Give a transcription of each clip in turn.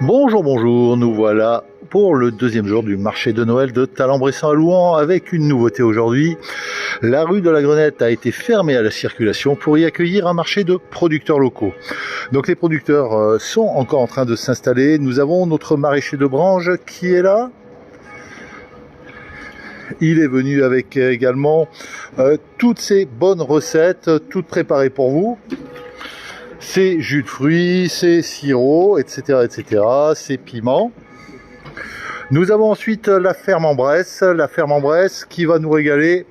Bonjour, bonjour, nous voilà pour le deuxième jour du marché de Noël de Talent-Bressan à Louhans avec une nouveauté aujourd'hui. La rue de la Grenette a été fermée à la circulation pour y accueillir un marché de producteurs locaux. Donc les producteurs sont encore en train de s'installer. Nous avons notre maraîcher de Brange qui est là. Il est venu avec également toutes ces bonnes recettes, toutes préparées pour vous. Ces jus de fruits, ces sirops, etc., ces piments. Nous avons ensuite la ferme en Bresse qui va nous régaler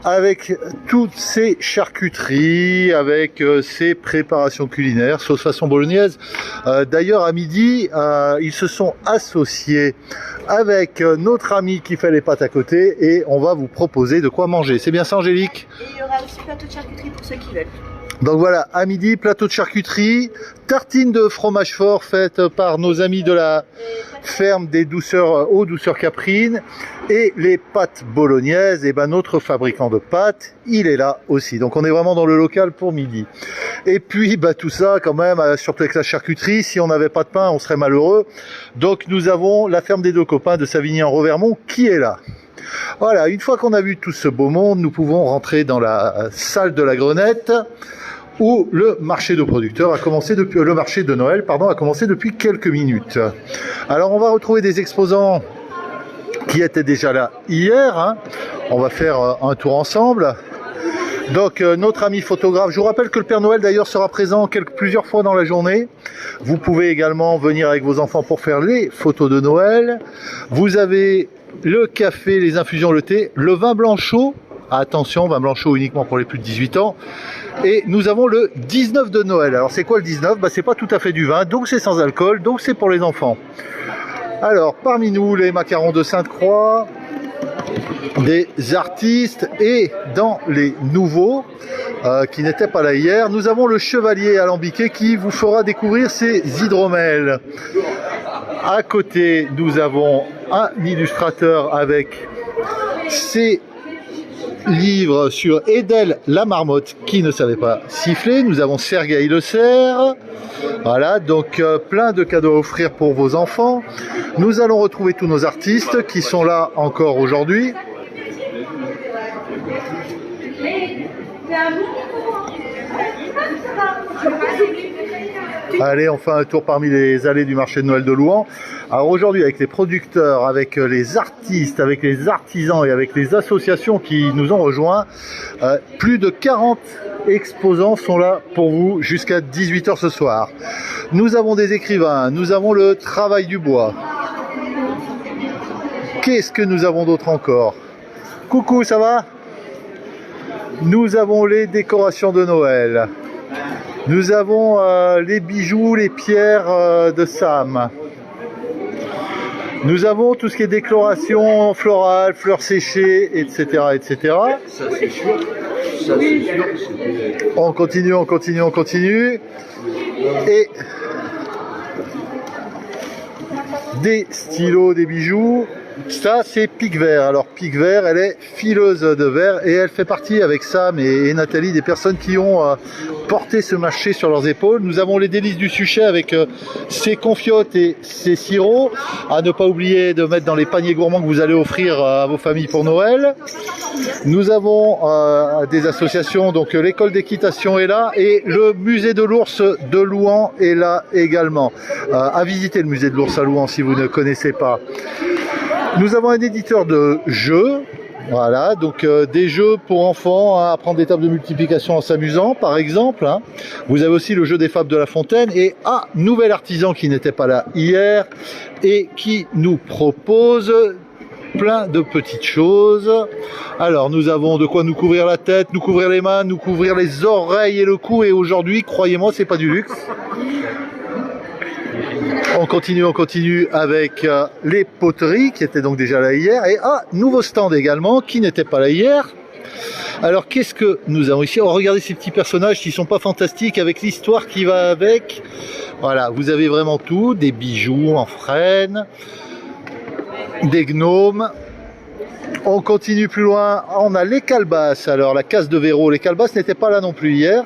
avec toutes ces charcuteries, avec ces préparations culinaires, sauce façon bolognaise. D'ailleurs, à midi, ils se sont associés avec notre ami qui fait les pâtes à côté et on va vous proposer de quoi manger. C'est bien ça, Angélique? Et il y aura aussi plateau de charcuterie pour ceux qui veulent. Donc voilà, à midi, plateau de charcuterie, tartine de fromage fort faite par nos amis de la ferme des douceurs, aux douceurs caprines, et les pâtes bolognaises. Et ben notre fabricant de pâtes, il est là aussi. Donc on est vraiment dans le local pour midi. Et puis bah, tout ça quand même, surtout avec la charcuterie, si on n'avait pas de pain, on serait malheureux. Donc nous avons la ferme des deux copains de Savigny-en-Revermont qui est là. Voilà, une fois qu'on a vu tout ce beau monde, nous pouvons rentrer dans la salle de la Grenette, où le marché de producteurs a commencé depuis le marché de Noël, pardon, a commencé depuis quelques minutes. Alors on va retrouver des exposants qui étaient déjà là hier, hein. On va faire un tour ensemble. Donc notre ami photographe, je vous rappelle que le Père Noël d'ailleurs sera présent plusieurs fois dans la journée. Vous pouvez également venir avec vos enfants pour faire les photos de Noël. Vous avez le café, les infusions, le thé, le vin blanc chaud. Attention, vin blanc chaud uniquement pour les plus de 18 ans. Et nous avons le 19 de Noël. Alors c'est quoi le 19? Bah, c'est pas tout à fait du vin, donc c'est sans alcool, donc c'est pour les enfants. Alors parmi nous, les macarons de Sainte-Croix, des artistes, et dans les nouveaux qui n'étaient pas là hier, nous avons le chevalier alambiqué qui vous fera découvrir ses hydromels. À côté, nous avons un illustrateur avec ses livre sur Edel la marmotte qui ne savait pas siffler. Nous avons Sergueï le cerf. Voilà, donc plein de cadeaux à offrir pour vos enfants. Nous allons retrouver tous nos artistes qui sont là encore aujourd'hui. Allez, on fait un tour parmi les allées du marché de Noël de Louhans. Alors aujourd'hui, avec les producteurs, avec les artistes, avec les artisans et avec les associations qui nous ont rejoints, plus de 40 exposants sont là pour vous jusqu'à 18 h ce soir. Nous avons des écrivains, nous avons le travail du bois. Qu'est-ce que nous avons d'autre encore? Coucou, ça va? Nous avons les décorations de Noël. Nous avons les bijoux, les pierres de Sam. Nous avons tout ce qui est décoration florale, fleurs séchées, etc. Ça c'est sûr. Ça c'est sûr. On continue. Et des stylos, des bijoux. Ça c'est Pic Vert. Alors Pic Vert, elle est fileuse de verre et elle fait partie avec Sam et Nathalie des personnes qui ont porté ce marché sur leurs épaules. Nous avons les délices du Suchet avec ses confiotes et ses sirops. À ne pas oublier de mettre dans les paniers gourmands que vous allez offrir à vos familles pour Noël. Nous avons des associations, donc l'école d'équitation est là et le musée de l'ours de Louhans est là également. À visiter le musée de l'ours à Louhans si vous ne connaissez pas. Nous avons un éditeur de jeux, voilà, donc des jeux pour enfants, hein, apprendre des tables de multiplication en s'amusant, par exemple. Hein. Vous avez aussi le jeu des fables de La Fontaine et un nouvel artisan qui n'était pas là hier et qui nous propose plein de petites choses. Alors nous avons de quoi nous couvrir la tête, nous couvrir les mains, nous couvrir les oreilles et le cou, et aujourd'hui, croyez-moi, c'est pas du luxe. On continue avec les poteries qui étaient donc déjà là hier, et un nouveau stand également qui n'était pas là hier. Alors qu'est-ce que nous avons ici? Oh, regardez ces petits personnages qui sont pas fantastiques avec l'histoire qui va avec. Voilà, vous avez vraiment tout, des bijoux en frêne, des gnomes. On continue plus loin, on a les calebasses. Alors la case de Véro, les calebasses n'étaient pas là non plus hier.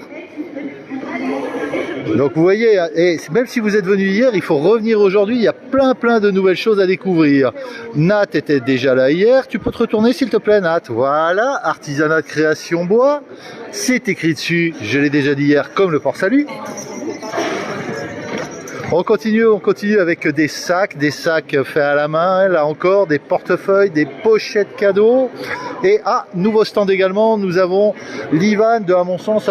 Donc vous voyez, et même si vous êtes venu hier, il faut revenir aujourd'hui, il y a plein de nouvelles choses à découvrir. Nat était déjà là hier, tu peux te retourner s'il te plaît Nat. Voilà, artisanat de création bois, c'est écrit dessus, je l'ai déjà dit hier, comme le port-salut. On continue avec des sacs faits à la main, là encore, des portefeuilles, des pochettes cadeaux. Et nouveau stand également, nous avons l'Ivan de à mon sens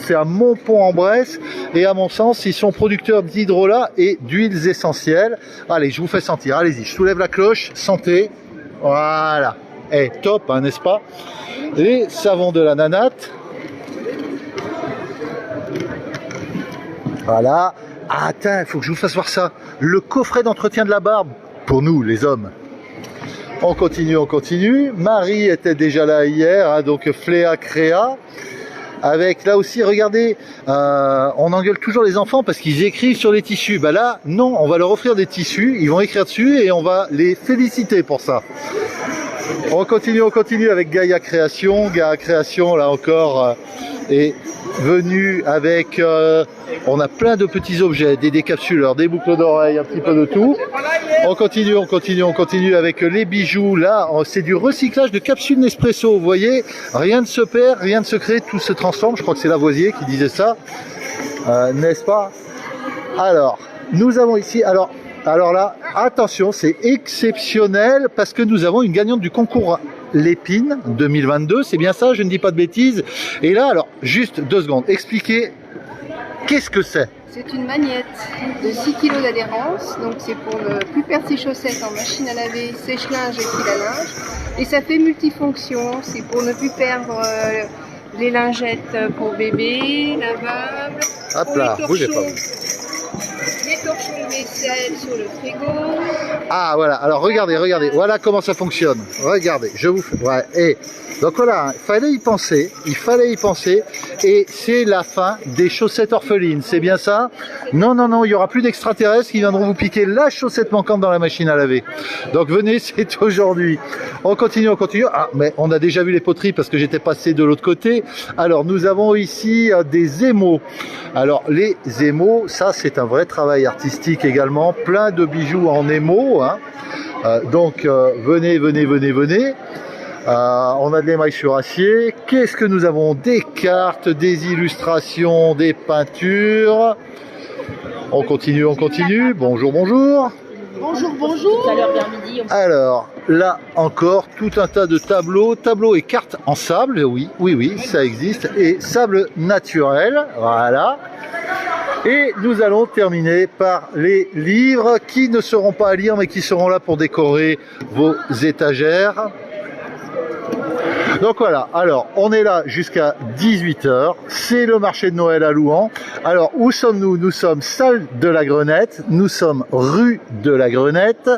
c'est à Montpont-en-Bresse. Et à mon sens, ils sont producteurs d'hydrolat et d'huiles essentielles. Allez, je vous fais sentir, allez-y, je soulève la cloche, sentez. Voilà, top, hein, n'est-ce pas? Les savons de la nanate. Voilà. Attends, il faut que je vous fasse voir ça. Le coffret d'entretien de la barbe, pour nous, les hommes. On continue. Marie était déjà là hier, hein, donc Fléa Créa. Avec, là aussi, regardez, on engueule toujours les enfants parce qu'ils écrivent sur les tissus. Bah là, non, on va leur offrir des tissus, ils vont écrire dessus et on va les féliciter pour ça. On continue avec Gaïa Création. Gaïa Création, là encore, est venu avec... on a plein de petits objets, des décapsuleurs, des boucles d'oreilles, un petit peu de tout. On continue avec les bijoux. Là, c'est du recyclage de capsules Nespresso. Vous voyez, rien ne se perd, rien ne se crée, tout se transforme. Je crois que c'est Lavoisier qui disait ça, n'est-ce pas? Alors, nous avons ici... Alors là, attention, c'est exceptionnel parce que nous avons une gagnante du concours Lépine 2022. C'est bien ça, je ne dis pas de bêtises. Et là, alors, juste 2 secondes, expliquez qu'est-ce que c'est. C'est une magnette de 6 kg d'adhérence, donc c'est pour ne plus perdre ses chaussettes en machine à laver, sèche-linge et fil à linge. Et ça fait multifonction, c'est pour ne plus perdre les lingettes pour bébé, lavables. Hop là, bougez pas. Les torchons de vaisselle sur le frigo. Ah voilà, alors regardez, voilà comment ça fonctionne. Regardez, je vous fais... Ouais, et donc voilà, il fallait y penser, et c'est la fin des chaussettes orphelines, c'est bien ça? Non, il n'y aura plus d'extraterrestres qui viendront vous piquer la chaussette manquante dans la machine à laver. Donc venez, c'est aujourd'hui. On continue. Ah, mais on a déjà vu les poteries parce que j'étais passé de l'autre côté. Alors nous avons ici des émaux. Alors les émaux, ça c'est un vrai travail artistique également, plein de bijoux en émaux, hein. Donc venez. On a de l'émail sur acier. Qu'est-ce que nous avons? Des cartes, des illustrations, des peintures. On continue. Bonjour. Bonjour. Tout à l'heure vers midi. Alors, là encore, tout un tas de tableaux et cartes en sable. Oui, ça existe. Et sable naturel, voilà. Et nous allons terminer par les livres qui ne seront pas à lire, mais qui seront là pour décorer vos étagères. Donc voilà, alors on est là jusqu'à 18 h, c'est le marché de Noël à Louhans. Alors où sommes-nous? Nous sommes salle de la Grenette, nous sommes rue de la Grenette,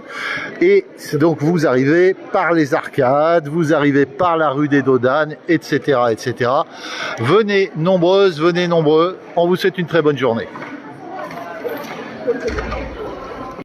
et donc vous arrivez par les arcades, vous arrivez par la rue des Dodanes, etc. Venez nombreuses, venez nombreux, on vous souhaite une très bonne journée.